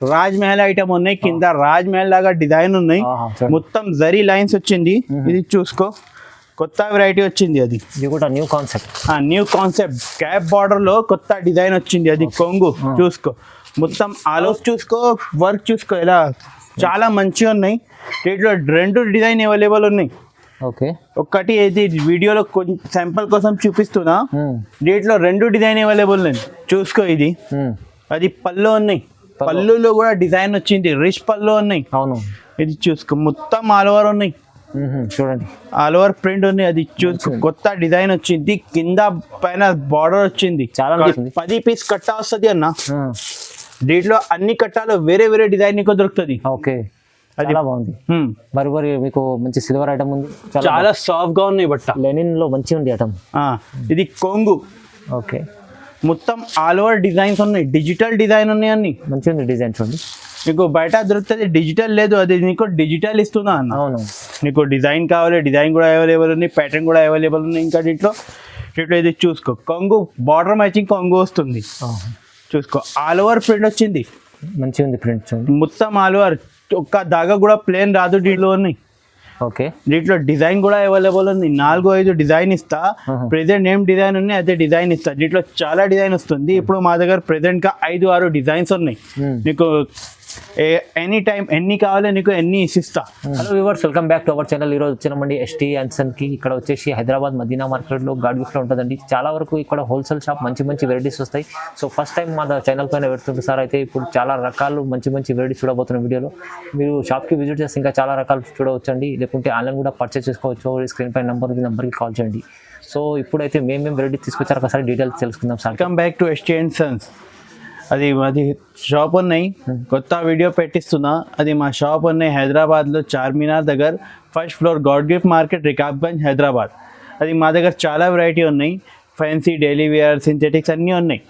Raj Mahal item ఉన్నాయి, కింద రాజ్ మహల్ లాగా డిజైన్ ఉన్నాయి, మొత్తం జరీ లైన్స్ వచ్చింది. ఇది చూసుకో, కొత్త వెరైటీ వచ్చింది. అది కూడా న్యూ కాన్సెప్ట్ క్యాప్ బార్డర్ లో కొత్త డిజైన్ వచ్చింది. అది కొంగు చూసుకో, మొత్తం ఆలోస్ చూసుకో, వర్క్ చూసుకో, ఇలా చాలా మంచిగా ఉన్నాయి. వీటిలో 2 డిజైన్ అవైలబుల్ ఉన్నాయి. ఓకే, ఒకటి ఇది వీడియోలో కొంచెం శాంపుల్ కోసం చూపిస్తున్నా. దీంట్లో 2 డిజైన్ అవైలబుల్ ఉన్నాయి. చూసుకో, ఇది అది పళ్ళు ఉన్నాయి, పళ్ళులో కూడా డిజైన్ వచ్చింది, రిచ్ పళ్ళు ఉన్నాయి. అవును, ఇది చూసుకో, మొత్తం ఆల్ ఓవర్ ఉన్నాయి. చూడండి, ఆల్ ఓవర్ ప్రింట్ ఉంది. అది చూసుకో, కొత్త డిజైన్ వచ్చింది, కింద పైన బార్డర్ వచ్చింది. చాలా 10 పీస్ కట్ట వస్తుంది అన్న. దీంట్లో అన్ని కట్టాలు వేరే వేరే డిజైన్ నీకు దొరుకుతుంది. ఓకే, అది బాగుంది. మరి మీకు మంచి సిల్వర్ ఐటమ్ ఉంది, చాలా సాఫ్ట్ గా ఉన్నాయి. బట్ట లెనిన్ లో మంచిగా ఉంది ఐటమ్. ఇది కొంగు. ఓకే, మొత్తం ఆల్ ఓవర్ డిజైన్స్ ఉన్నాయి, డిజిటల్ డిజైన్ ఉన్నాయి, అన్ని మంచిగా ఉంది. డిజైన్ చూడండి, నీకు బయట దొరుకుతుంది, డిజిటల్ లేదు. అది నీకు డిజిటల్ ఇస్తున్నా అన్న. అవును, నీకు డిజైన్ కావాలి, డిజైన్ కూడా అవైలబుల్ ఉంది, ప్యాటర్న్ కూడా అవైలబుల్ ఉంది. ఇంకా దీంట్లో ఇది చూసుకో, కొంగు బార్డర్ మ్యాచింగ్ కొంగు వస్తుంది. చూసుకో, ఆల్ ఓవర్ ప్రింట్ వచ్చింది, మంచిగా ఉంది ప్రింట్. మొత్తం ఆల్ ఓవర్, ఒక్క దాగా కూడా ప్లేన్ రాదు దీంట్లో ఉన్నాయి. ఓకే, దీంట్లో డిజైన్ కూడా అవైలబుల్ ఉంది. 4-5 డిజైన్ ఇస్తా. ప్రెసెంట్ ఏం డిజైన్ ఉన్నాయి అదే డిజైన్ ఇస్తా. దీంట్లో చాలా డిజైన్ వస్తుంది. ఇప్పుడు మా దగ్గర ప్రెసెంట్ గా 5-6 డిజైన్స్ ఉన్నాయి. నీకు ఎనీ టైం ఎన్ని కావాలి నీకు ఎన్ని ఇస్తా. Hello viewers, welcome back to our channel. ఈరోజు వచ్చినామండి ఎస్టీ యాన్సన్ కి. ఇక్కడ వచ్చేసి హైదరాబాద్ మదీనా మార్కెట్ లో గాడ్ గిఫ్ట్ లో ఉంటుందండి. చాలా వరకు ఇక్కడ హోల్సేల్ షాప్, మంచి వెరైటీస్ వస్తాయి. సో ఫస్ట్ టైం మా ఛానల్ పైన పెడుతుంది సార్. అయితే ఇప్పుడు చాలా రకాలు మంచి వెరైటీస్ చూడబోతున్న వీడియోలో. మీరు షాప్ కి విజిట్ చేస్తే ఇంకా చాలా రకాలు చూడవచ్చండి. లేకుంటే ఆన్లైన్ కూడా పర్చేస్ చేసుకోవచ్చు. స్క్రీన్ పైన నెంబర్కి కాల్ చేయండి. సో ఇప్పుడైతే మేము వెరైటీ తీసుకొచ్చారు ఒకసారి డీటెయిల్స్ తెలుసుకుందాం sir. Welcome back to ST and Sons. అది షాప్ ఉన్నాయి, కొత్త వీడియో పెట్టిస్తున్నా. అది మా షాప్ ఉన్నాయి హైదరాబాద్లో, చార్మినార్ దగ్గర, first floor, God gift market, Rikabganj, Hyderabad. అది మా దగ్గర చాలా వెరైటీ ఉన్నాయి. ఫ్యాన్సీ, డైలీ వేర్, సింథెటిక్స్ అన్నీ ఉన్నాయి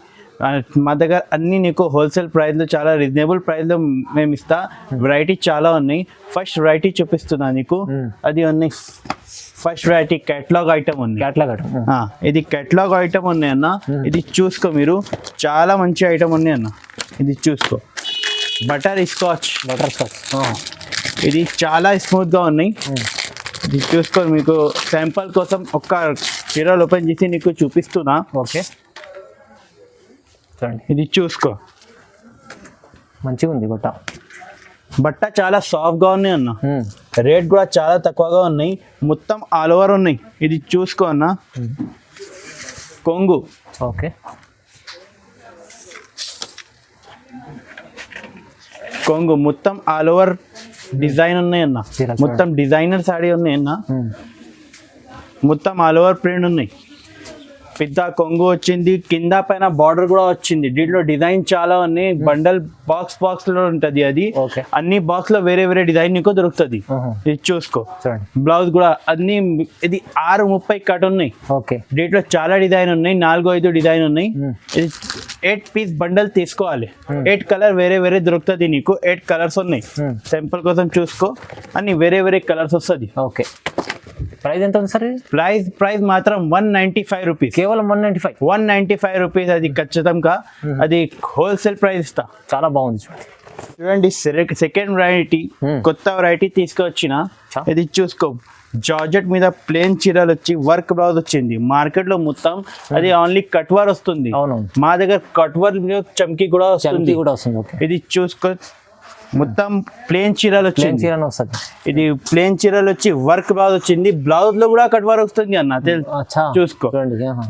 మా దగ్గర. అన్నీ నీకు హోల్సేల్ ప్రైస్లో, చాలా రీజనబుల్ ప్రైస్లో మేము ఇస్తా. వెరైటీ చాలా ఉన్నాయి. ఫస్ట్ వెరైటీ చూపిస్తున్నా నీకు. అది ఉన్నాయి, ఫస్ట్ వెరైటీ కేటలాగ్ ఐటమ్ ఉంది. ఇది కేటలాగ్ ఐటమ్ ఉన్నాయి అన్న. ఇది చూసుకో, మీరు చాలా మంచి ఐటమ్ ఉన్నాయి అన్న. ఇది చూసుకో, బటర్ స్కాచ్. ఇది చాలా స్మూత్ గా ఉన్నాయి. ఇది చూసుకో, మీకు శాంపుల్ కోసం ఒక్క చీరలు ఓపెన్ చేసి నీకు చూపిస్తున్నా. ఓకే, ఇది చూసుకో, మంచిగా ఉంది బట్ట చాలా సాఫ్ట్ గా ఉన్నాయి అన్న. రేట్ కూడా చాలా తక్కువగా ఉన్నాయి. మొత్తం ఆల్ ఓవర్ ఉన్నాయి. ఇది చూసుకో అన్న, కొంగు. ఓకే, కొంగు మొత్తం ఆల్ ఓవర్ డిజైన్ ఉన్నాయి అన్న. మొత్తం డిజైనర్ సాడీ ఉన్నాయి అన్న. మొత్తం ఆల్ ఓవర్ ప్రింట్ ఉన్నాయి. పెద్ద కొంగు వచ్చింది, కింద పైన బార్డర్ కూడా వచ్చింది. దీంట్లో డిజైన్ చాలా ఉన్నాయి. బండల్ బాక్స్ లో ఉంటది. అది అన్ని బాక్స్ లో వేరే వేరే డిజైన్ నీకు దొరుకుతుంది. ఇది చూసుకో, బ్లౌజ్ కూడా అన్ని. ఇది 630 కట్ ఉన్నాయి. దీంట్లో చాలా డిజైన్ ఉన్నాయి, 4-5 డిజైన్ ఉన్నాయి. ఇది 8 పీస్ బండల్ తీసుకోవాలి. 8 కలర్ వేరే వేరే దొరుకుతుంది నీకు. 8 కలర్స్ ఉన్నాయి. సింపుల్ కోసం చూసుకో, అన్ని వేరే వేరే కలర్స్ వస్తుంది. ఓకే, ప్రైస్ ఎంత ఉంది సార్? ప్రైస్ మాత్రం 195 రూపీస్. కేవలం 195 రూపీస్. అది ఖచ్చితంగా అది హోల్సేల్ ప్రైస్ ఇస్తా. చాలా బాగుంది చూడండి. సెకండ్ వెరైటీ, కొత్త వెరైటీ తీసుకొచ్చిన. ఇది చూసుకో, జార్జెట్ మీద ప్లేన్ చీరలు వచ్చి వర్క్ బ్లౌజ్ వచ్చింది. మార్కెట్ లో మొత్తం అది ఓన్లీ కట్వర్ వస్తుంది. మా దగ్గర కట్వర్ చమ్కీ కూడా వస్తుంది. ఇది చూసుకో, మొత్తం ప్లేన్ చీరలు వచ్చింది. ఇది ప్లేన్ చీరలు వచ్చి వర్క్ బ్లౌజ్ వచ్చింది. బ్లౌజ్ లో కూడా కట్ వర్క్ వస్తుంది అన్న. చూసుకో,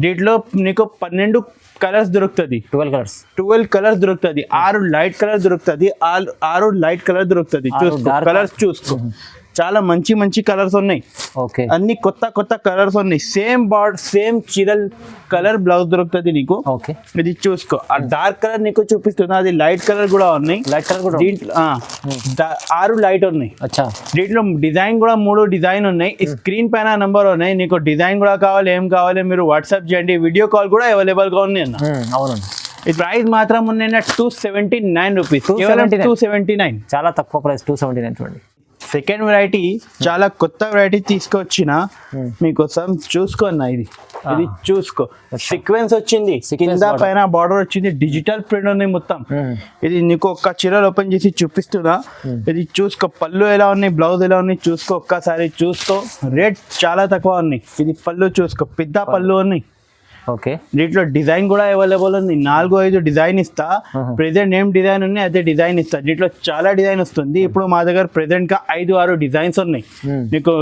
దీంట్లో నీకు 12 కలర్స్ దొరుకుతుంది. 12 కలర్స్ దొరుకుతుంది. 6 లైట్ కలర్ దొరుకుతుంది. 6 లైట్ కలర్ దొరుకుతుంది. చూసుకో, కలర్స్ చూసుకో, చాలా మంచి కలర్స్ ఉన్నాయి. అన్ని కొత్త కలర్స్ ఉన్నాయి. సేమ్ బార్డర్, సేమ్ చీరల్ కలర్ బ్లౌజ్ దొరుకుతుంది నీకు. ఇది చూసుకో, ఆ డార్క్ కలర్ నీకు చూపిస్తున్నా. అది లైట్ కలర్ కూడా ఉన్నాయి. దీంట్లో 6 లైట్ ఉన్నాయి. దీంట్లో డిజైన్ కూడా 3 డిజైన్ ఉన్నాయి. స్క్రీన్ పైన నంబర్ ఉన్నాయి. నీకు డిజైన్ కూడా కావాలి, ఏం కావాలి మీరు వాట్సాప్ చేయండి. వీడియో కాల్ కూడా అవైలబుల్ గా ఉంది అన్న. ఈ ప్రైస్ మాత్రం ఉన్నాయి 279 రూపీస్. 279, చాలా తక్కువ ప్రైస్. 279 చూడండి. సెకండ్ వెరైటీ చాలా కొత్త వెరైటీ తీసుకొచ్చిన మీకోసం చూసుకోన్నా ఇది చూసుకో సీక్వెన్స్ వచ్చింది కింద పైన బార్డర్ వచ్చింది డిజిటల్ ప్రింట్ ఉన్నాయి మొత్తం ఇది నీకు ఒక్క చీరలు ఓపెన్ చేసి చూపిస్తున్నా ఇది చూసుకో పళ్ళు ఎలా ఉన్నాయి బ్లౌజ్ ఎలా ఉన్నాయి చూసుకో ఒక్కసారి చూసుకో రేట్ చాలా తక్కువ ఉన్నాయి ఇది పళ్ళు చూసుకో పెద్ద పళ్ళు ఉన్నాయి ఓకే దీంట్లో డిజైన్ కూడా అవైలబుల్ ఉంది 4-5 డిజైన్ ఇస్తా ప్రెసెంట్ ఏం డిజైన్ ఉన్నాయి అదే డిజైన్ ఇస్తా దీంట్లో చాలా డిజైన్ వస్తుంది ఇప్పుడు మా దగ్గర ప్రెసెంట్ గా 5-6 డిజైన్స్ ఉన్నాయి నీకు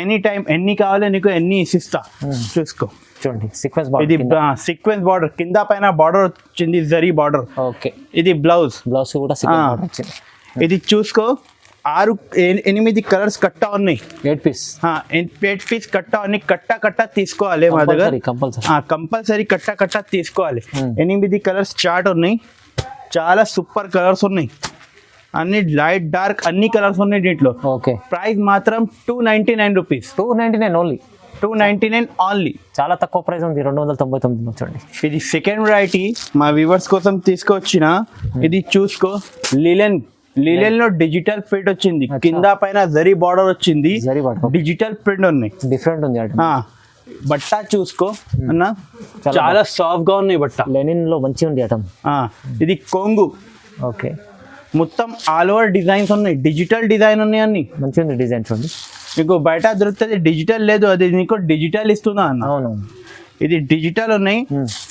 ఎనీ టైం ఎన్ని కావాలి నీకు ఎన్ని ఇస్తా చూసుకో చూడండి సీక్వెన్స్ ఇది సీక్వెన్స్ బార్డర్ కింద పైన బార్డర్ వచ్చింది జరీ బార్డర్ ఓకే ఇది బ్లౌజ్ కూడా సీక్వెన్స్ బార్డర్ వచ్చింది ఇది చూసుకో 6-8 కలర్స్ కట్ట ఉన్నాయి 8 పీస్ కట్ట ఉన్నాయి కట్ట తీసుకోవాలి మా దగ్గర కంపల్సరీ కట్ట తీసుకోవాలి 8 కలర్స్ చార్ట్ ఉన్నాయి చాలా సూపర్ కలర్స్ ఉన్నాయి అన్ని లైట్ డార్క్ అన్ని కలర్స్ ఉన్నాయి దీంట్లో ఓకే ప్రైస్ మాత్రం 299 రూపీస్ 299 ఓన్లీ 299 ఓన్లీ చాలా తక్కువ ప్రైస్ ఉంది 299 చూడండి ఇది సెకండ్ వెరైటీ మా వ్యూవర్స్ కోసం తీసుకొచ్చిన ఇది చూసుకో లిలెన్ లో డిజిటల్ ప్రింట్ వచ్చింది కింద పైన జరీ బార్డర్ వచ్చింది డిజిటల్ ప్రింట్ ఉన్నాయి డిఫరెంట్ ఉంది బట్ట చూసుకో అన్న చాలా సాఫ్ట్ గా ఉన్నాయి బట్ట లెనిన్ లో మంచిగా ఉంది ఐటమ్ ఇది కొంగు ఓకే మొత్తం ఆల్ ఓవర్ డిజైన్స్ ఉన్నాయి డిజిటల్ డిజైన్ ఉన్నాయి అన్ని మంచిగా ఉంది డిజైన్ చూడండి నీకు బయట దొరుకుతుంది డిజిటల్ లేదు అది నీకు డిజిటల్ ఇస్తున్నా అన్న అవును ఇది డిజిటల్ ఉన్నాయి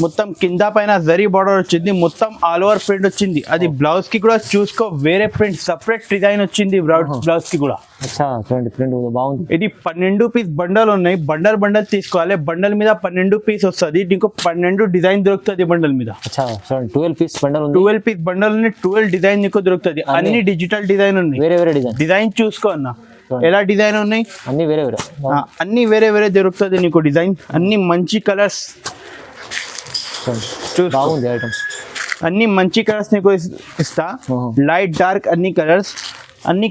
మొత్తం కింద పైన జరీ బార్డర్ వచ్చింది మొత్తం ఆల్ ఓవర్ ప్రింట్ వచ్చింది అది బ్లౌజ్ కి కూడా చూసుకో వేరే ప్రింట్ సపరేట్ డిజైన్ వచ్చింది బ్లౌజ్ కి కూడా చూడండి ప్రింట్ బాగుంది ఇది 12 పీస్ బండల్ ఉన్నాయి బండల్ తీసుకోవాలి బండల్ మీద 12 పీస్ వస్తుంది నీకు 12 డిజైన్ దొరుకుతుంది బండల్ మీద 12 పీస్ బండల్ ఉంది 12 పీస్ బండల్ ఉన్నాయి 12 డిజైన్ నీకు దొరుకుతుంది అన్ని డిజిటల్ డిజైన్ ఉన్నాయి వేరే డిజైన్ చూసుకో అన్న ఎలా డిజైన్ ఉన్నాయి అన్ని వేరే దొరుకుతుంది నీకు డిజైన్ అన్ని మంచి కలర్స్ బాగుంది ఐటమ్ అన్ని మంచి కలర్స్ నీకు ఇస్తా లైట్ డార్క్ అన్ని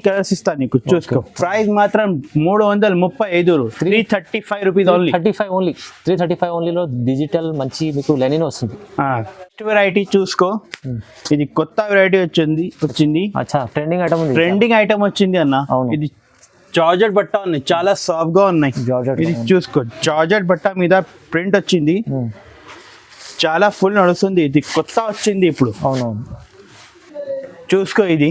కలర్స్ ఇస్తా నీకు చూసుకో ప్రైస్ మాత్రం 335 335 రూపీస్ ఓన్లీ 335 ఓన్లీలో డిజిటల్ మంచి మీకు లెనిన్ వస్తుంది నెక్స్ట్ వెరైటీ చూసుకో ఇది కొత్త వెరైటీ వచ్చింది ట్రెండింగ్ ఐటమ్ వచ్చింది అన్న ఇది జార్జెట్ బట్ట ఉన్నాయి చాలా సాఫ్ట్ గా ఉన్నాయి ఇది చూసుకో జార్జెట్ బట్ట మీద ప్రింట్ వచ్చింది చాలా ఫుల్ నడుస్తుంది ఇది కొత్త వచ్చింది ఇప్పుడు అవునవును చూసుకో ఇది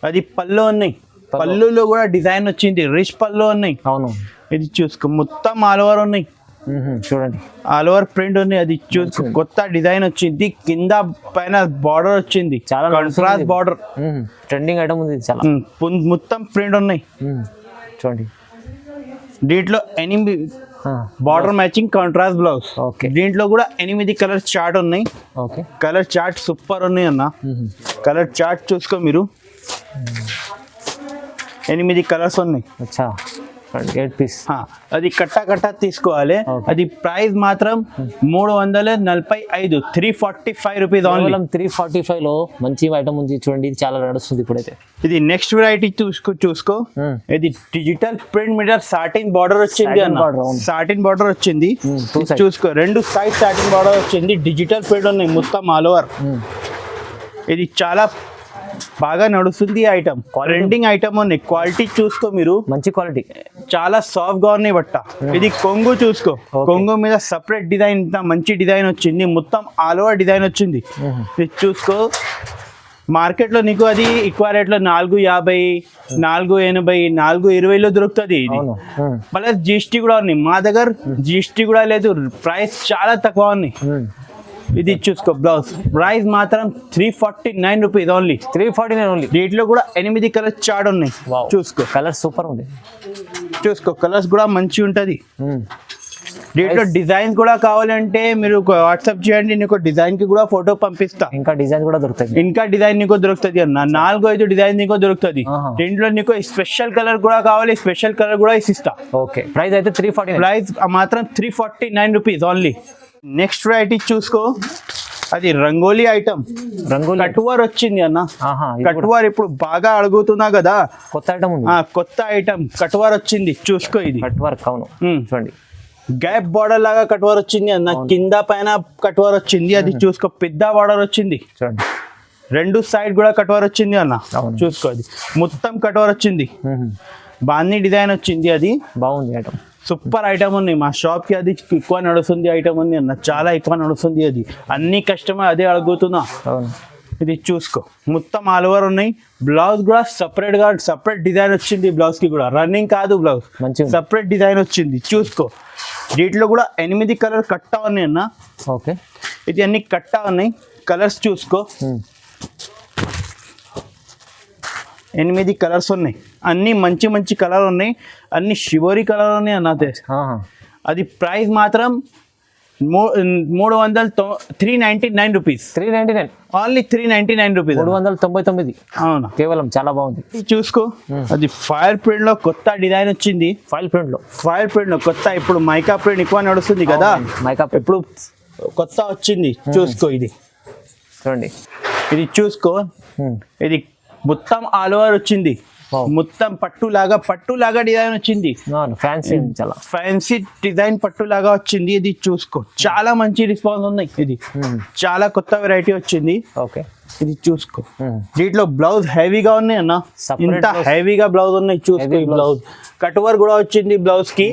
అది పళ్ళు ఉన్నాయి పళ్ళులో కూడా డిజైన్ వచ్చింది రిచ్ పళ్ళు ఉన్నాయి అవును ఇది చూసుకో మొత్తం ఆల్ ఓవర్ ఉన్నాయి చూడండి ఆల్ ఓవర్ ప్రింట్ ఉన్నాయి అది చూసుకో కొత్త డిజైన్ వచ్చింది కింద పైన బార్డర్ వచ్చింది చాలా కాంట్రాస్ట్ బార్డర్ ట్రెండింగ్ ఐటమ్ ఉంది చాలా మొత్తం ప్రింట్ ఉన్నాయి చూడండి దీంట్లో 8 బార్డర్ మ్యాచింగ్ కాంట్రాస్ట్ బ్లౌజ్ దీంట్లో కూడా 8 కలర్ చార్ట్ ఉన్నాయి కలర్ చార్ట్ సూపర్ ఉన్నాయి అన్న కలర్ చార్ట్ చూసుకో మీరు 8 కలర్స్ ఉన్నాయి 8 పీస్ అది కట్ట తీసుకోవాలి అది ప్రైస్ మాత్రం 345 345 రూపీస్ ఓన్లీ 345 లో మంచి ఐటమ్ ఉంది చూడండి చాలా నడుస్తుంది ఇప్పుడైతే ఇది నెక్స్ట్ వెరైటీ చూసుకో ఇది డిజిటల్ ప్రింట్ మీద సాటిన్ బార్డర్ వచ్చింది అన్న సాటిన్ బార్డర్ వచ్చింది చూసుకో 2 సైడ్ సాటిన్ బార్డర్ వచ్చింది డిజిటల్ ప్రింట్ ఉన్నాయి మొత్తం ఆల్ ఓవర్ ఇది చాలా బాగా నడుస్తుంది ఐటమ్ ట్రెండింగ్ ఐటమ్ ఉన్నాయి క్వాలిటీ చూసుకో మీరు మంచి క్వాలిటీ చాలా సాఫ్ట్ గా ఉన్నాయి బట్ట ఇది కొంగు చూసుకో కొంగు మీద సపరేట్ డిజైన్ ఇంత మంచి డిజైన్ వచ్చింది మొత్తం ఆల్ ఓవర్ డిజైన్ వచ్చింది ఇది చూసుకో మార్కెట్ లో నీకు అది ఎక్కువ రేట్ లో 450 480 420 దొరుకుతుంది ఇది ప్లస్ జిఎస్టీ కూడా ఉన్నాయి మా దగ్గర జిఎస్టీ కూడా లేదు ప్రైస్ చాలా తక్కువ ఉన్నాయి ఇది చూసుకో బ్లౌజ్ ప్రైస్ మాత్రం 349 రూపీస్ ఓన్లీ 349 ఓన్లీ దీంట్లో కూడా 8 కలర్స్ చార్ట్ ఉన్నాయి చూసుకో కలర్ సూపర్ ఉంది చూసుకో కలర్స్ కూడా మంచి ఉంటది దీంట్లో డిజైన్ కూడా కావాలంటే మీరు వాట్సాప్ చేయండి నీకు డిజైన్ కి కూడా ఫోటో పంపిస్తా ఇంకా డిజైన్ నీకు దొరుకుతుంది అన్న 4-5 డిజైన్ నీకు దొరుకుతుంది దీంట్లో నీకు స్పెషల్ కలర్ కూడా కావాలి స్పెషల్ కలర్ కూడా ఇస్తా ఓకే ప్రైస్ అయితే 349 ప్రైస్ మాత్రం 349 రూపీస్ ఓన్లీ నెక్స్ట్ వెరైటీ చూసుకో అది రంగోలీ ఐటమ్ కట్వార్ వచ్చింది అన్న కట్వార్ ఇప్పుడు బాగా అడుగుతున్నా కదా కొత్త ఐటమ్ కట్వార్ వచ్చింది చూసుకో ఇది కట్వార్ చూడండి గ్యాప్ బార్డర్ లాగా కట్వార్ వచ్చింది అన్న కింద పైన కట్వార్ వచ్చింది అది చూసుకో పెద్ద బార్డర్ వచ్చింది చూడండి రెండు సైడ్ కూడా కట్వర్ వచ్చింది అన్న. అవును. చూసుకో అది మొత్తం కట్వర్ వచ్చింది, బాందీ డిజైన్ వచ్చింది. అది బాగుంది ఐటమ్, సూపర్ ఐటమ్ ఉంది. మా షాప్ కి అది ఎక్కువ నడుస్తుంది ఐటమ్ ఉంది అన్న, చాలా ఎక్కువ నడుస్తుంది. అది అన్ని కస్టమర్ అదే అడుగుతున్నా. అవును. ఇది చూసుకో మొత్తం ఆల్ ఓవర్ ఉన్నాయి. బ్లౌజ్ కూడా సపరేట్ డిజైన్ వచ్చింది. బ్లౌజ్ కి కూడా రన్నింగ్ కాదు, బ్లౌజ్ మంచిగా సపరేట్ డిజైన్ వచ్చింది. చూసుకో వీటిలో కూడా 8 కలర్ కట్టా ఉన్నాయి అన్న. ఓకే, ఇది అన్ని కట్టా ఉన్నాయి. కలర్స్ చూసుకో 8 కలర్స్ ఉన్నాయి. అన్ని మంచి కలర్ ఉన్నాయి, అన్ని షివోరీ కలర్ ఉన్నాయి అన్న. అది ప్రైస్ మాత్రం 399 రూపీస్. 399 only 399 rupees. 399 అవునా, కేవలం. చాలా బాగుంది. చూసుకో అది ఫైర్ ప్రింట్ లో కొత్త డిజైన్ వచ్చింది. ఫైల్ ప్రింట్ లో కొత్త, ఇప్పుడు మైకా ప్రింట్ ఎక్కువ నడుస్తుంది కదా, మైకా ఇప్పుడు కొత్త వచ్చింది. చూసుకో ఇది చూడండి, ఇది చూసుకో. ఇది మొత్తం ఆల్ ఓవర్ వచ్చింది. మొత్తం పట్టులాగా డిజైన్ వచ్చింది. ఫ్యాన్సీ, చాలా ఫ్యాన్సీ డిజైన్ పట్టులాగా వచ్చింది. ఇది చూసుకో చాలా మంచి రెస్పాన్స్ ఉన్నాయి. ఇది చాలా కొత్త వెరైటీ వచ్చింది. ఓకే, ఇది చూసుకో. దీంట్లో బ్లౌజ్ హెవీగా ఉన్నాయి అన్న, ఇంత హెవీగా బ్లౌజ్ ఉన్నాయి. చూసుకో ఈ బ్లౌజ్ కట్వర్ కూడా వచ్చింది బ్లౌజ్ కి.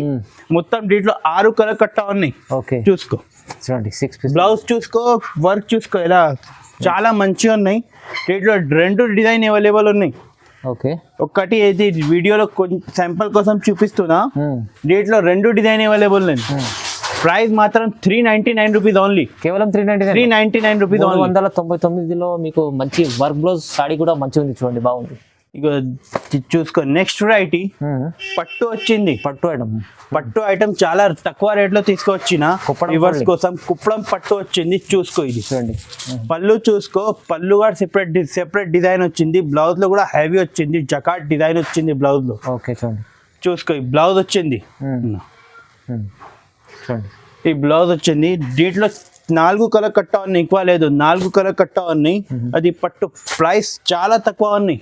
మొత్తం దీంట్లో 6 కలర్ కట్టా ఉన్నాయి. ఓకే, చూసుకో చూడండి 6 పీస్ బ్లౌజ్ చూసుకో, వర్క్ చూసుకో ఎలా చాలా మంచిగా ఉన్నాయి. దీంట్లో 2 డిజైన్ అవైలబుల్ ఉన్నాయి. ఓకే, ఒకటి ఇది వీడియోలో కొంచెం శాంపుల్ కోసం చూపిస్తున్నా. దీంట్లో 2 డిజైన్ అవైలబుల్ ఉన్నాయి. ప్రైస్ మాత్రం 399 రూపీస్ ఓన్లీ. కేవలం 399 రూపీస్. 399లో మీకు మంచి వర్క్ బ్లౌజ్ సాడీ కూడా మంచిగా ఉంది. చూడండి, బాగుంది. ఇక చూసుకో నెక్స్ట్ వెరైటీ పట్టు వచ్చింది. పట్టు ఐటమ్ చాలా తక్కువ రేట్ లో తీసుకొచ్చిన రివర్స్ కోసం కుప్పడం పట్టు వచ్చింది. చూసుకో ఇది చూడండి, పళ్ళు చూసుకో. పళ్ళు కూడా సెపరేట్ డిజైన్ వచ్చింది. బ్లౌజ్ లో కూడా హెవీ వచ్చింది, జకాట్ డిజైన్ వచ్చింది బ్లౌజ్ లో. ఓకే, చూడండి చూసుకో ఈ బ్లౌజ్ వచ్చింది. ఈ బ్లౌజ్ వచ్చింది. దీంట్లో 4 కలర్ కట్టా ఉన్నాయి, ఎక్కువ లేదు. 4 కలర్ కట్టా ఉన్నాయి. అది పట్టు ప్రైస్ చాలా తక్కువ ఉన్నాయి.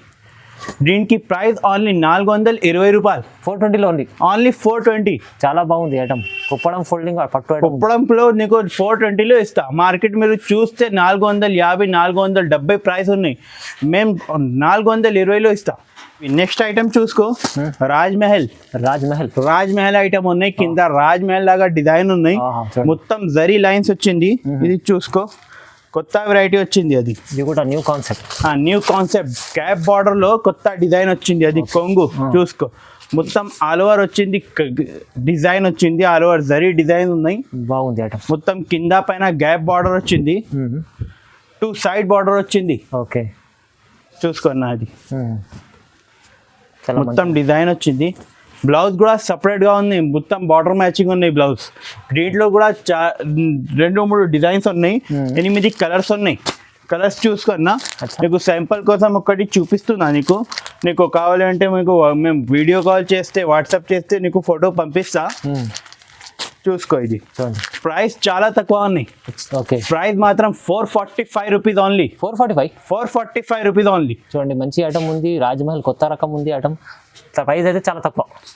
దీనికి ప్రైస్ ఓన్లీ 420 రూపాయలు. 420లో ఉంది, ఓన్లీ 420. చాలా బాగుంది ఐటమ్. కుప్పడం ఫోల్డింగ్ పట్టు కుప్పడంలో నీకు 420లో ఇస్తా. మార్కెట్ మీరు చూస్తే 450 470 ప్రైస్ ఉన్నాయి. మేము 420లో ఇస్తా. నెక్స్ట్ ఐటమ్ చూసుకో, రాజ్ మహల్ ఐటమ్ ఉన్నాయి. కింద రాజ్ మహల్ లాగా డిజైన్ ఉన్నాయి. మొత్తం జరీ లైన్స్ వచ్చింది. ఇది చూసుకో కొత్త వెరైటీ వచ్చింది. అది కూడా న్యూ కాన్సెప్ట్ క్యాప్ బార్డర్ లో కొత్త డిజైన్ వచ్చింది. అది కొంగు చూసుకో. మొత్తం ఆల్ ఓవర్ వచ్చింది, డిజైన్ వచ్చింది. ఆల్ ఓవర్ జరీ డిజైన్ ఉన్నాయి. బాగుంది ఐటమ్. మొత్తం కింద పైన గ్యాప్ బార్డర్ వచ్చింది. 2 సైడ్ బార్డర్ వచ్చింది. ఓకే, చూసుకున్నా. అది మొత్తం డిజైన్ వచ్చింది. బ్లౌజ్ కూడా సపరేట్ గా ఉంది. మొత్తం బార్డర్ మ్యాచింగ్ ఉన్నాయి బ్లౌజ్. దీంట్లో కూడా 2-3 డిజైన్స్ ఉన్నాయి. 8 కలర్స్ ఉన్నాయి. కలర్స్ చూసుకున్నా. నీకు శాంపుల్ కోసం ఒకటి చూపిస్తున్నా. నీకు కావాలి అంటే మేము వీడియో కాల్ చేస్తే, వాట్సాప్ చేస్తే నీకు ఫోటో పంపిస్తా. చూసుకో ఇది ప్రైస్ చాలా తక్కువ ఉన్నాయి. ఓకే, ప్రైస్ మాత్రం 445 రూపీస్ ఓన్లీ. 445 rupees only. చూడండి, మంచి ఐటమ్ ఉంది. రాజ్మహల్ కొత్త రకం ఉంది ఐటమ్. ప్రైస్ అయితే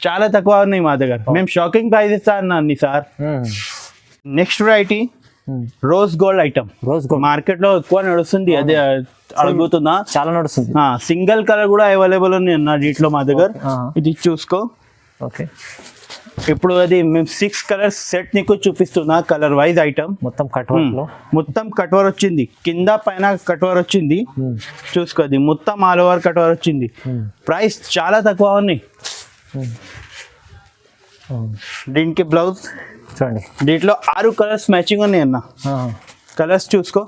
చాలా తక్కువ ఉన్నాయి మా దగ్గర. మేము షాకింగ్ ప్రైస్ ఇస్తా అన్ని sir. Next variety rose gold item. Market లో ఎక్కువ నడుస్తుంది. అదే అడుగుతున్నా, చాలా నడుస్తుంది. సింగిల్ కలర్ కూడా అవైలబుల్ ఉంది అన్న దీంట్లో మా దగ్గర. ఇది చూసుకో. ఓకే, ఇప్పుడు అది మేము 6 కలర్స్ సెట్ నీకు చూపిస్తున్నా. Colour wise item. మొత్తం కట్వర్ వచ్చింది. కింద పైన కట్వర్ వచ్చింది. చూసుకో అది మొత్తం ఆల్ ఓవర్ కట్వర్ వచ్చింది. ప్రైస్ చాలా తక్కువ ఉన్నాయి. దీనికి బ్లౌజ్ చూడండి. దీంట్లో 6 కలర్స్ మ్యాచింగ్ ఉన్నాయి అన్న. కలర్స్ చూసుకో,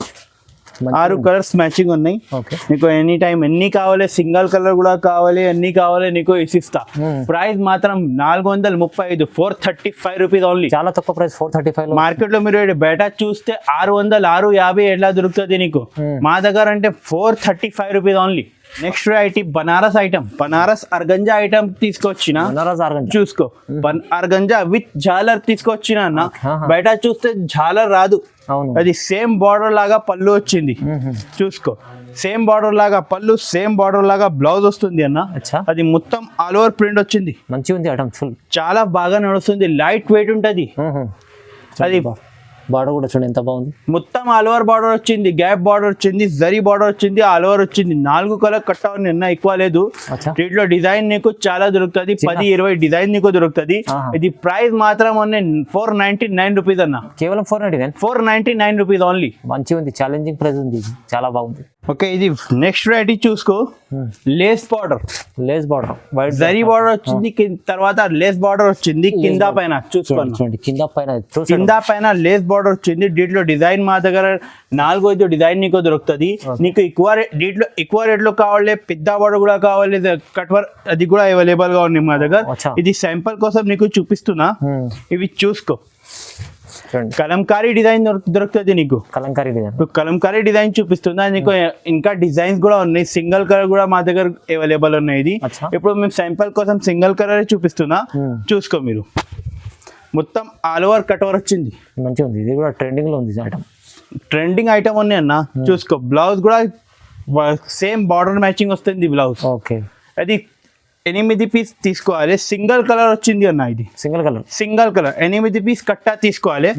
6 కలర్స్ మ్యాచింగ్ ఉన్నాయి. నీకు ఎనీ టైం ఎన్ని కావాలి, సింగిల్ కలర్ కూడా కావాలి, ఎన్ని కావాలి నీకు ఇస్తా. ప్రైస్ మాత్రం 435, 435 రూపీస్ ఓన్లీ. చాలా తక్కువ ప్రైస్, 435. మార్కెట్ లో మీరు బయట చూస్తే 600, 650 ఎట్లా దొరుకుతుంది నీకు. మా దగ్గర అంటే 435 rupees only. Next variety Banaras item. Banaras organza item తీసుకొచ్చిన. చూసుకో, ఆర్గంజా విత్ జాలర్ తీసుకొచ్చిన అన్న. బయట చూస్తే జాలర్ రాదు. అది సేమ్ బార్డర్ లాగా పళ్ళు వచ్చింది. చూసుకో, సేమ్ బార్డర్ లాగా పళ్ళు, సేమ్ బార్డర్ లాగా బ్లౌజ్ వస్తుంది అన్న. అది మొత్తం ఆల్ ఓవర్ ప్రింట్ వచ్చింది. మంచిగా ఉంది ఐటమ్. ఫుల్ చాలా బాగా నడుస్తుంది. లైట్ వెయిట్ ఉంటది. అది బార్డర్ కూడా చూడండి ఎంత బాగుంది. మొత్తం ఆల్ ఓవర్ బార్డర్ వచ్చింది, గ్యాప్ బార్డర్ వచ్చింది, జరీ బార్డర్ వచ్చింది, ఆల్ ఓవర్ వచ్చింది. 4 కలర్ కట్ నిన్న ఎక్కువ లేదు. అచ్చా. వీటిలో డిజైన్ నీకు చాలా దొరుకుతుంది, 10-20 డిజైన్ నీకు దొరుకుతుంది. ఇది ప్రైస్ మాత్రం 499 రూపీస్ అన్న, కేవలం 499 రూపీస్ ఓన్లీ. మంచిగా ఉంది, ఛాలెంజింగ్ ప్రైస్ ఉంది, ఇది చాలా బాగుంది. ఓకే, ఇది నెక్స్ట్ వెరైటీ చూసుకో. Lace border, lace border, white zari border వచ్చింది, తర్వాత లేస్ బార్డర్ వచ్చింది కింద పైన. చూసుకోండి చూడండి, కింద పైన లేస్ బార్డర్ వచ్చింది. దీంట్లో డిజైన్ మా దగ్గర 4 డిజైన్ నీకు దొరుకుతుంది. నీకు దీంట్లో ఎక్కువ రేట్ లో కావాలి, పెద్ద బార్డర్ కూడా కావాలి, కట్ వర్క్ అది కూడా అవైలబుల్ గా ఉంది మా దగ్గర. ఇది శాంపుల్ కోసం నీకు చూపిస్తున్నా, ఇవి చూసుకో. కలంకారీ డిజైన్ దొరుకుతుంది నీకు. కలంకారీ డిజైన్ చూపిస్తుందా నీకు. ఇంకా డిజైన్స్ కూడా ఉన్నాయి, సింగిల్ కలర్ కూడా మా దగ్గర అవైలబుల్ ఉన్నాయి. ఇది ఇప్పుడు మేము శాంపుల్ కోసం సింగిల్ కలర్ చూపిస్తున్నా, చూసుకో మీరు. మొత్తం ఆల్ ఓవర్ కట్ వర్క్ వచ్చింది, మంచిగా ఉంది. ఇది కూడా ట్రెండింగ్ లో ఉంది ఐటమ్, ట్రెండింగ్ ఐటమ్ ఉన్నాయి అన్న. చూసుకో, బ్లౌజ్ కూడా సేమ్ బార్డర్ మ్యాచింగ్ వస్తుంది బ్లౌజ్. ఓకే, అది 8 పీస్ తీసుకోవాలి. సింగిల్ కలర్ వచ్చింది అన్న, ఇది సింగిల్ కలర్ 8 పీస్ కట్టా తీసుకోవాలి.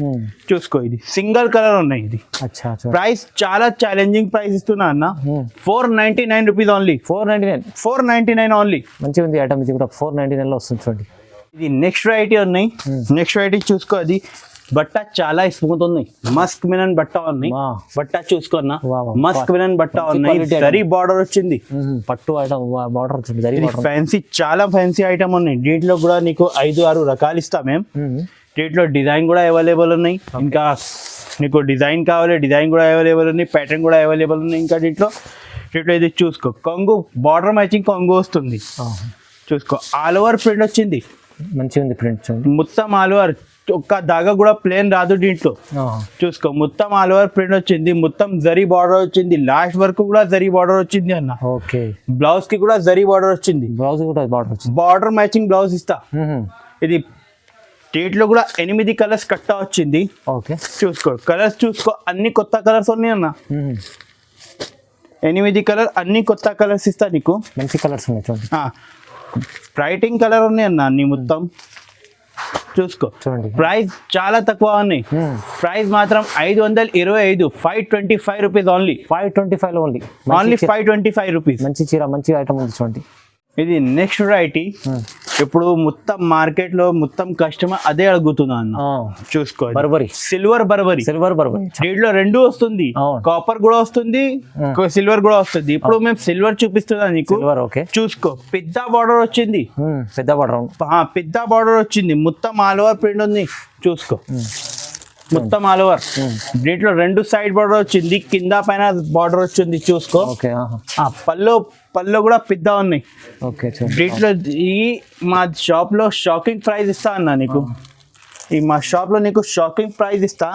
చూసుకో, ఇది సింగిల్ కలర్ ఉన్నాయి. ఇది ప్రైస్ చాలా ఛాలెంజింగ్ ప్రైస్ ఇస్తున్నా అన్న, 499 రూపీస్ ఓన్లీ. 499 ఓన్లీ. మంచిగా ఉంది ఐటమ్, ఇది కూడా 499 లో వస్తుంది చూడండి. ఇది నెక్స్ట్ వెరైటీ ఉన్నాయి. నెక్స్ట్ వెరైటీ చూసుకో, అది బట్ట చాలా స్మూత్ ఉన్నాయి, మస్క్ మినన్ బట్ట ఉన్నాయి. బట్ట చూసుకున్నా, మస్క్ మినన్ బట్ట ఉన్నాయి, జరీ బార్డర్ వచ్చింది, పట్టు ఐటమ్ బార్డర్ వచ్చింది, ఫ్యాన్సీ, చాలా ఫ్యాన్సీ ఐటమ్ ఉన్నాయి. దీంట్లో కూడా నీకు 5-6 రకాలు ఇస్తాం మేము. దీంట్లో డిజైన్ కూడా అవైలబుల్ ఉన్నాయి. ఇంకా నీకు డిజైన్ కావాలి, డిజైన్ కూడా అవైలబుల్ ఉన్నాయి, ప్యాటర్న్ కూడా అవైలబుల్ ఉన్నాయి. ఇంకా దీంట్లో ఇది చూసుకో, కొంగు బార్డర్ మ్యాచింగ్ కొంగు వస్తుంది. చూసుకో, ఆల్ ఓవర్ ప్రింట్ వచ్చింది, మంచిగా ఉంది ప్రింట్. మొత్తం ఆల్ ఓవర్, ఒక్క దాగా కూడా ప్లేన్ రాదు దీంట్లో. చూసుకో, మొత్తం ఆల్ ఓవర్ ప్రింట్ వచ్చింది, మొత్తం జరీ బార్డర్ వచ్చింది, లాస్ట్ వరకు కూడా జరీ బార్డర్ వచ్చింది అన్న. ఓకే, బ్లౌజ్ కి కూడా జరీ బార్డర్ వచ్చింది, బ్లౌజ్ కూడా బార్డర్ మ్యాచింగ్ బ్లౌజ్ ఇస్తా. ఇది దీంట్లో కూడా 8 కలర్స్ కట్టా వచ్చింది. ఓకే, చూసుకో, కలర్స్ చూసుకో, అన్ని కొత్త కలర్స్ ఉన్నాయి అన్న. 8 కలర్, అన్ని కొత్త కలర్స్ ఇస్తా నీకు, మంచి కలర్స్ ఉన్నాయి చూడండి. బ్రైటింగ్ కలర్ ఉన్నాయి అన్న అన్ని మొత్తం. చూసుకో, చూడండి, ప్రైస్ చాలా తక్కువ ఉన్నాయి. ప్రైస్ మాత్రం 525, 525 రూపీస్ ఓన్లీ. 525 లో ఓన్లీ 525 రూపీస్. మంచి చీర, మంచి ఐటమ్ ఉంది చూడండి. ఇది నెక్స్ట్ వెరైటీ. ఇప్పుడు మొత్తం మార్కెట్ లో మొత్తం కస్టమర్ అదే అడుగుతున్నా అన్న. చూసుకో, బర్బరీ, సిల్వర్ బర్బరీ. దీంట్లో 2 వస్తుంది, కాపర్ కూడా వస్తుంది, సిల్వర్ కూడా వస్తుంది. ఇప్పుడు మేము సిల్వర్ చూపిస్తున్నా నీకు. చూసుకో, పెద్ద బార్డర్ వచ్చింది, పెద్ద బార్డర్ వచ్చింది, మొత్తం ఆల్ ఓవర్ ప్రింట్ ఉంది. చూసుకో, మొత్తం ఆల్ ఓవర్. దీంట్లో 2 సైడ్ బార్డర్ వచ్చింది, కింద పైన బార్డర్ వచ్చింది. చూసుకో, పళ్ళు కూడా పెద్ద ఉన్నాయి. దీంట్లో ఈ మా షాప్ లో షాకింగ్ ప్రైస్ ఇస్తా అన్న నీకు. ఈ మా షాప్ లో నీకు షాకింగ్ ప్రైస్ ఇస్తా.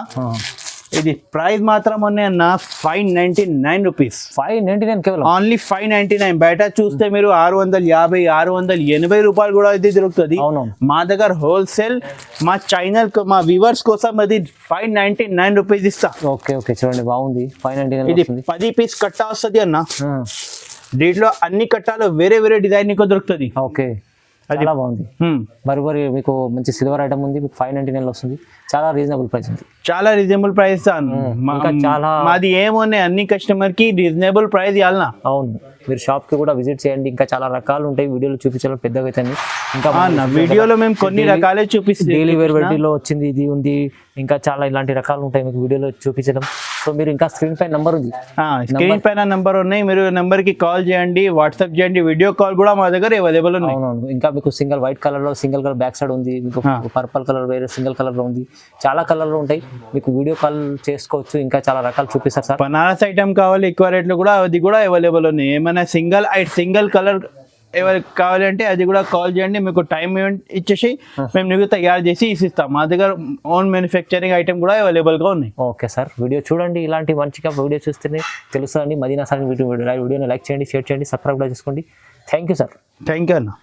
ఇది ప్రైస్ మాత్రం ఉన్నాయి అన్న 599 రూపీస్. 599 కేవలం, ఓన్లీ 599. బయట చూస్తే మీరు 650, 680 రూపాయలు కూడా ఇది దొరుకుతుంది. మా దగ్గర హోల్సేల్, మా ఛానల్ మా వ్యూవర్స్ కోసం అది 599 రూపీస్ ఇస్తా. ఓకే, చూడండి, బాగుంది. 599 ఇది 10 పీస్ కట్టా వస్తుంది అన్న. దీంట్లో అన్ని కట్టాలు వేరే వేరే డిజైన్ నీకు దొరుకుతుంది. ఓకే, చాలా బాగుంది. బర్బరీ మీకు మంచి సిల్వర్ ఐటమ్ ఉంది, మీకు 599 లో వస్తుంది. చాలా రీజనబుల్ ప్రైస్ ఉంది, చాలా రీజనబుల్ ప్రైస్. చాలా మాది ఏమున్నాయి, అన్ని కస్టమర్ కి రీజనబుల్ ప్రైస్ ఇవ్వాలనా. అవును, మీరు షాప్ కి కూడా విజిట్ చేయండి. ఇంకా చాలా రకాలు ఉంటాయి, వీడియోలో చూపించాలి పెద్దగా అయితే. ఇంకా వీడియోలో మేము కొన్ని రకాలే చూపిస్తాం. డైలీ వేర్ వెరైటీలో వచ్చింది, ఇది ఉంది, ఇంకా చాలా ఇలాంటి రకాలు ఉంటాయి మీకు వీడియోలో చూపించడం. సో మీరు ఇంకా స్క్రీన్ పైన నంబర్ ఉంది, స్క్రీన్ పైన నంబర్ ఉన్నాయి, మీరు నంబర్ కి కాల్ చేయండి, వాట్సాప్ చేయండి, వీడియో కాల్ కూడా మా దగ్గర అవైలబుల్ ఉన్నాయి. అవునవును, ఇంకా మీకు సింగిల్ వైట్ కలర్ లో, సింగిల్ కలర్ బ్యాక్ సైడ్ ఉంది, మీకు పర్పల్ కలర్ వేరే సింగిల్ కలర్ లో ఉంది, చాలా కలర్ లో ఉంటాయి. మీకు వీడియో కాల్ చేసుకోవచ్చు, ఇంకా చాలా రకాలు చూపిస్తారు సార్. బనారస్ ఐటమ్ కావాలి ఎక్కువ రేట్ లో కూడా, అది కూడా అవైలబుల్ ఉన్నాయి. ఏమైనా సింగిల్ కలర్ ఎవరికి కావాలంటే అది కూడా కాల్ చేయండి, మీకు టైం ఇచ్చేసి మేము మీకు తయారు చేసి ఇస్తాం. మా దగ్గర ఓన్ మ్యానుఫ్యాక్చరింగ్ ఐటమ్ కూడా అవైలబుల్ గా ఉన్నాయి. ఓకే సార్, వీడియో చూడండి, ఇలాంటి మంచిగా వీడియో చూస్తేనే తెలుస్తుందండి. మదీనా సార్ వీడియోని లైక్ చేయండి, షేర్ చేయండి, సబ్స్క్రైబ్ చేసుకోండి. Thank you sir. Thank you అన్న.